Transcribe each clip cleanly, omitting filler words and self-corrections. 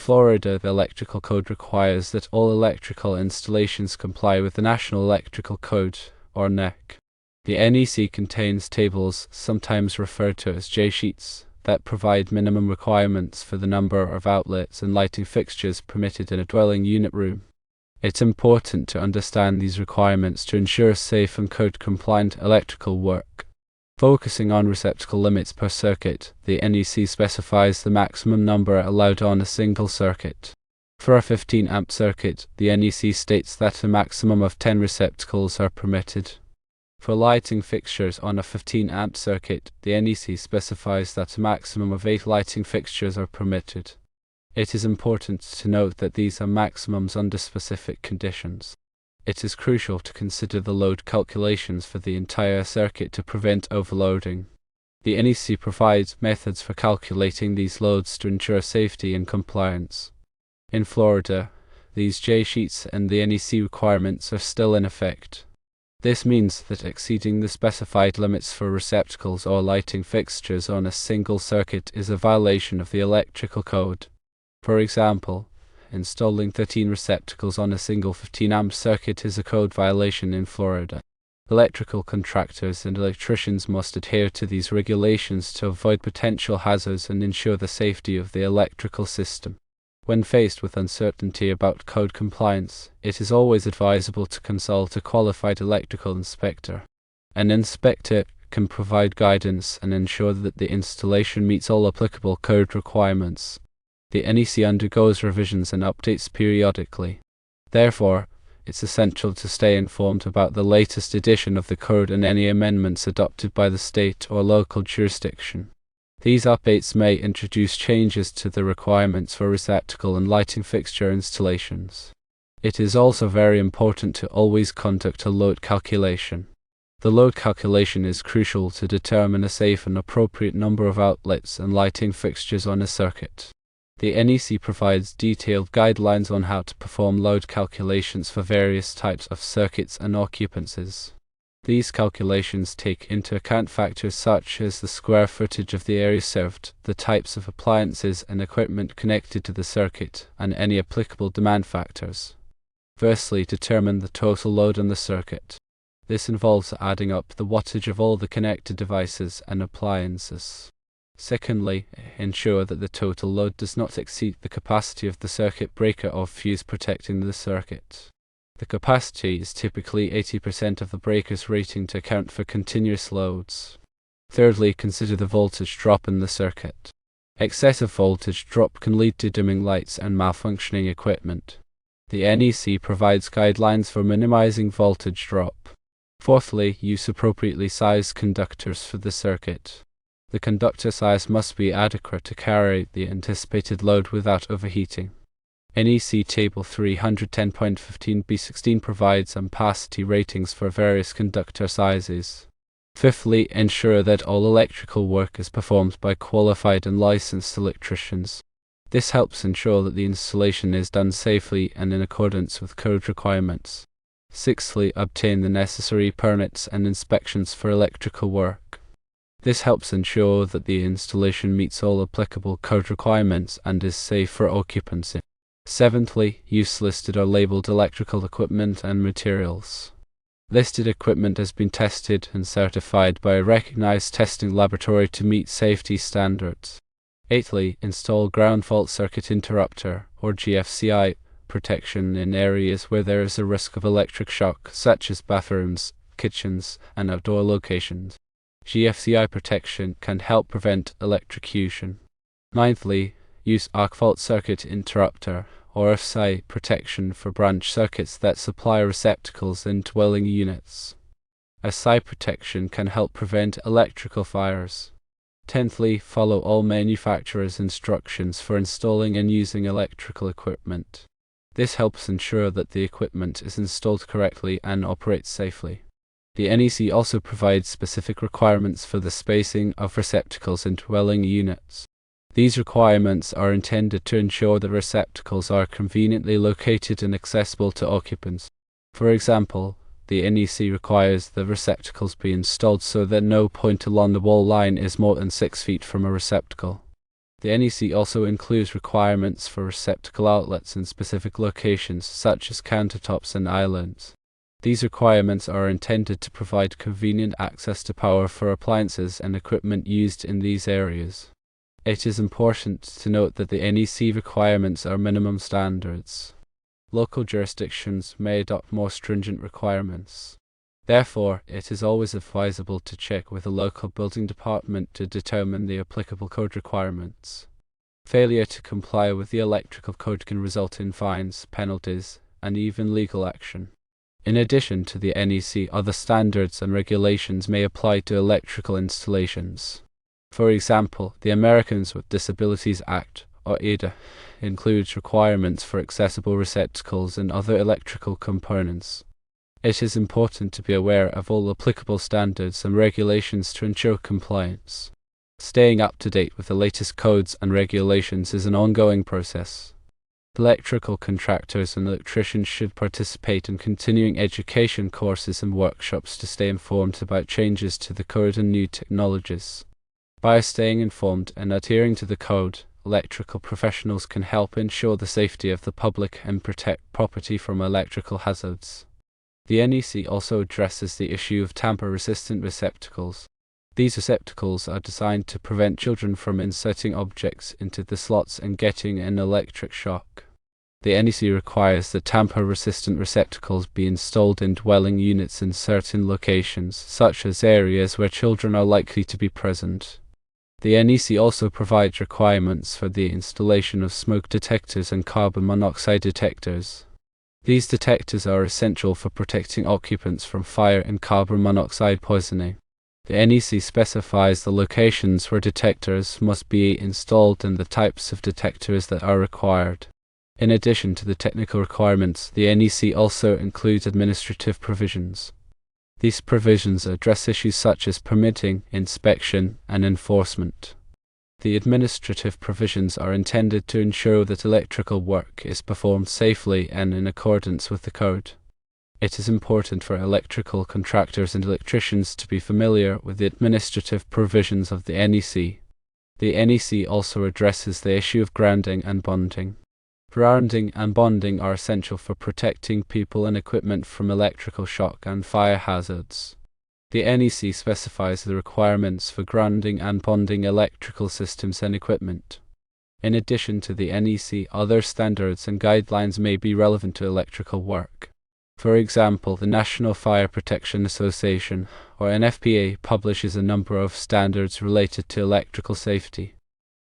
Florida, the electrical code requires that all electrical installations comply with the National Electrical Code, or NEC. The NEC contains tables, sometimes referred to as J-sheets, that provide minimum requirements for the number of outlets and lighting fixtures permitted in a dwelling unit room. It's important to understand these requirements to ensure safe and code-compliant electrical work. Focusing on receptacle limits per circuit, the NEC specifies the maximum number allowed on a single circuit. For a 15-amp circuit, the NEC states that a maximum of 10 receptacles are permitted. For lighting fixtures on a 15-amp circuit, the NEC specifies that a maximum of 8 lighting fixtures are permitted. It is important to note that these are maximums under specific conditions. It is crucial to consider the load calculations for the entire circuit to prevent overloading. The NEC provides methods for calculating these loads to ensure safety and compliance. In Florida, these J-sheets and the NEC requirements are still in effect. This means that exceeding the specified limits for receptacles or lighting fixtures on a single circuit is a violation of the electrical code. For example, installing 13 receptacles on a single 15-amp circuit is a code violation in Florida. Electrical contractors and electricians must adhere to these regulations to avoid potential hazards and ensure the safety of the electrical system. When faced with uncertainty about code compliance, it is always advisable to consult a qualified electrical inspector. An inspector can provide guidance and ensure that the installation meets all applicable code requirements. The NEC undergoes revisions and updates periodically. Therefore, it's essential to stay informed about the latest edition of the code and any amendments adopted by the state or local jurisdiction. These updates may introduce changes to the requirements for receptacle and lighting fixture installations. It is also very important to always conduct a load calculation. The load calculation is crucial to determine a safe and appropriate number of outlets and lighting fixtures on a circuit. The NEC provides detailed guidelines on how to perform load calculations for various types of circuits and occupancies. These calculations take into account factors such as the square footage of the area served, the types of appliances and equipment connected to the circuit, and any applicable demand factors. Firstly, determine the total load on the circuit. This involves adding up the wattage of all the connected devices and appliances. Secondly, ensure that the total load does not exceed the capacity of the circuit breaker or fuse protecting the circuit. The capacity is typically 80% of the breaker's rating to account for continuous loads. Thirdly, consider the voltage drop in the circuit. Excessive voltage drop can lead to dimming lights and malfunctioning equipment. The NEC provides guidelines for minimizing voltage drop. Fourthly, use appropriately sized conductors for the circuit. The conductor size must be adequate to carry the anticipated load without overheating. NEC Table 310.15b16 provides ampacity ratings for various conductor sizes. Fifthly, ensure that all electrical work is performed by qualified and licensed electricians. This helps ensure that the installation is done safely and in accordance with code requirements. Sixthly, obtain the necessary permits and inspections for electrical work. This helps ensure that the installation meets all applicable code requirements and is safe for occupancy. Seventhly, use listed or labeled electrical equipment and materials. Listed equipment has been tested and certified by a recognized testing laboratory to meet safety standards. Eighthly, install ground fault circuit interrupter, or GFCI, protection in areas where there is a risk of electric shock, such as bathrooms, kitchens, and outdoor locations. GFCI protection can help prevent electrocution. Ninthly, use arc fault circuit interrupter, or FSI, protection for branch circuits that supply receptacles in dwelling units. FSI protection can help prevent electrical fires. Tenthly, follow all manufacturers' instructions for installing and using electrical equipment. This helps ensure that the equipment is installed correctly and operates safely. The NEC also provides specific requirements for the spacing of receptacles in dwelling units. These requirements are intended to ensure the receptacles are conveniently located and accessible to occupants. For example, the NEC requires the receptacles be installed so that no point along the wall line is more than 6 feet from a receptacle. The NEC also includes requirements for receptacle outlets in specific locations, such as countertops and islands. These requirements are intended to provide convenient access to power for appliances and equipment used in these areas. It is important to note that the NEC requirements are minimum standards. Local jurisdictions may adopt more stringent requirements. Therefore, it is always advisable to check with the local building department to determine the applicable code requirements. Failure to comply with the electrical code can result in fines, penalties, and even legal action. In addition to the NEC, other standards and regulations may apply to electrical installations. For example, the Americans with Disabilities Act, or ADA, includes requirements for accessible receptacles and other electrical components. It is important to be aware of all applicable standards and regulations to ensure compliance. Staying up to date with the latest codes and regulations is an ongoing process. Electrical contractors and electricians should participate in continuing education courses and workshops to stay informed about changes to the code and new technologies. By staying informed and adhering to the code, electrical professionals can help ensure the safety of the public and protect property from electrical hazards. The NEC also addresses the issue of tamper-resistant receptacles. These receptacles are designed to prevent children from inserting objects into the slots and getting an electric shock. The NEC requires that tamper-resistant receptacles be installed in dwelling units in certain locations, such as areas where children are likely to be present. The NEC also provides requirements for the installation of smoke detectors and carbon monoxide detectors. These detectors are essential for protecting occupants from fire and carbon monoxide poisoning. The NEC specifies the locations where detectors must be installed and the types of detectors that are required. In addition to the technical requirements, the NEC also includes administrative provisions. These provisions address issues such as permitting, inspection, and enforcement. The administrative provisions are intended to ensure that electrical work is performed safely and in accordance with the code. It is important for electrical contractors and electricians to be familiar with the administrative provisions of the NEC. The NEC also addresses the issue of grounding and bonding. Grounding and bonding are essential for protecting people and equipment from electrical shock and fire hazards. The NEC specifies the requirements for grounding and bonding electrical systems and equipment. In addition to the NEC, other standards and guidelines may be relevant to electrical work. For example, the National Fire Protection Association, or NFPA, publishes a number of standards related to electrical safety.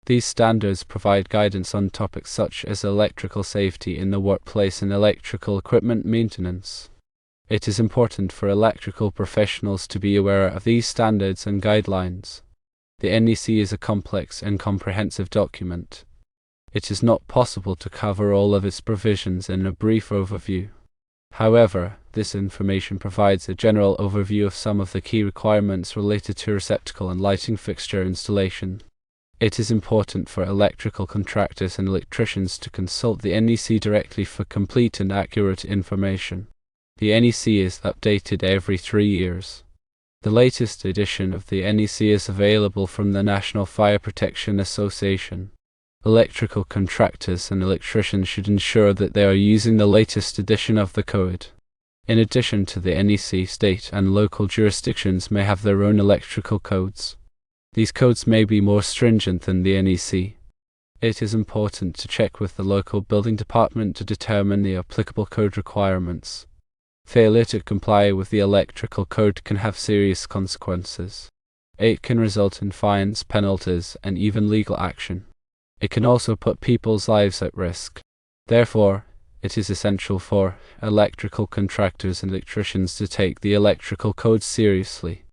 These standards provide guidance on topics such as electrical safety in the workplace and electrical equipment maintenance. It is important for electrical professionals to be aware of these standards and guidelines. The NEC is a complex and comprehensive document. It is not possible to cover all of its provisions in a brief overview. However, this information provides a general overview of some of the key requirements related to receptacle and lighting fixture installation. It is important for electrical contractors and electricians to consult the NEC directly for complete and accurate information. The NEC is updated every 3 years. The latest edition of the NEC is available from the National Fire Protection Association. Electrical contractors and electricians should ensure that they are using the latest edition of the code. In addition to the NEC, state and local jurisdictions may have their own electrical codes. These codes may be more stringent than the NEC. It is important to check with the local building department to determine the applicable code requirements. Failure to comply with the electrical code can have serious consequences. It can result in fines, penalties, and even legal action. It can also put people's lives at risk. Therefore, it is essential for electrical contractors and electricians to take the electrical code seriously.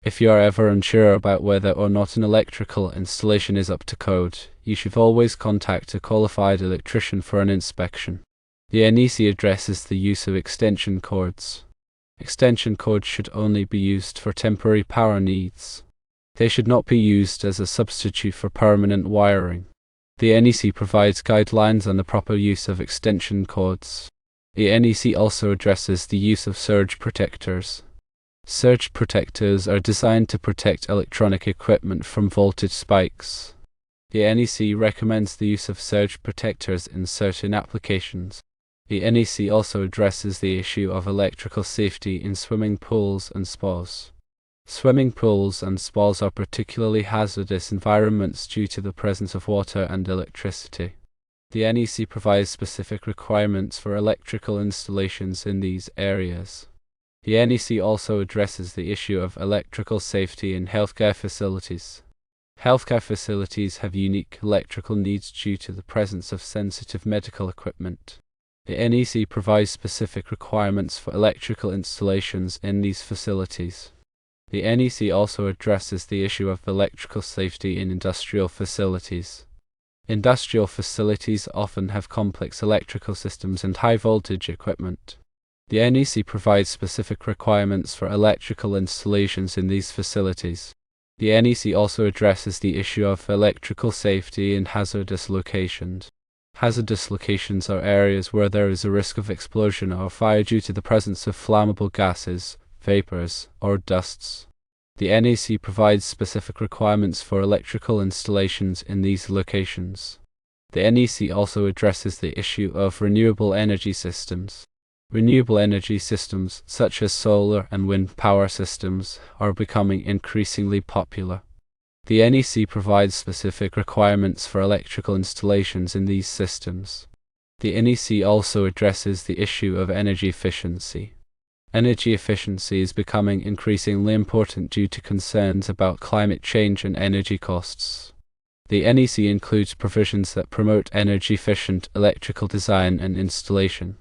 If you are ever unsure about whether or not an electrical installation is up to code, you should always contact a qualified electrician for an inspection. The NEC addresses the use of extension cords. Extension cords should only be used for temporary power needs. They should not be used as a substitute for permanent wiring. The NEC provides guidelines on the proper use of extension cords. The NEC also addresses the use of surge protectors. Surge protectors are designed to protect electronic equipment from voltage spikes. The NEC recommends the use of surge protectors in certain applications. The NEC also addresses the issue of electrical safety in swimming pools and spas. Swimming pools and spas are particularly hazardous environments due to the presence of water and electricity. The NEC provides specific requirements for electrical installations in these areas. The NEC also addresses the issue of electrical safety in healthcare facilities. Healthcare facilities have unique electrical needs due to the presence of sensitive medical equipment. The NEC provides specific requirements for electrical installations in these facilities. The NEC also addresses the issue of electrical safety in industrial facilities. Industrial facilities often have complex electrical systems and high-voltage equipment. The NEC provides specific requirements for electrical installations in these facilities. The NEC also addresses the issue of electrical safety in hazardous locations. Hazardous locations are areas where there is a risk of explosion or fire due to the presence of flammable gases, vapors, or dusts. The NEC provides specific requirements for electrical installations in these locations. The NEC also addresses the issue of renewable energy systems. Renewable energy systems, such as solar and wind power systems, are becoming increasingly popular. The NEC provides specific requirements for electrical installations in these systems. The NEC also addresses the issue of energy efficiency. Energy efficiency is becoming increasingly important due to concerns about climate change and energy costs. The NEC includes provisions that promote energy-efficient electrical design and installation.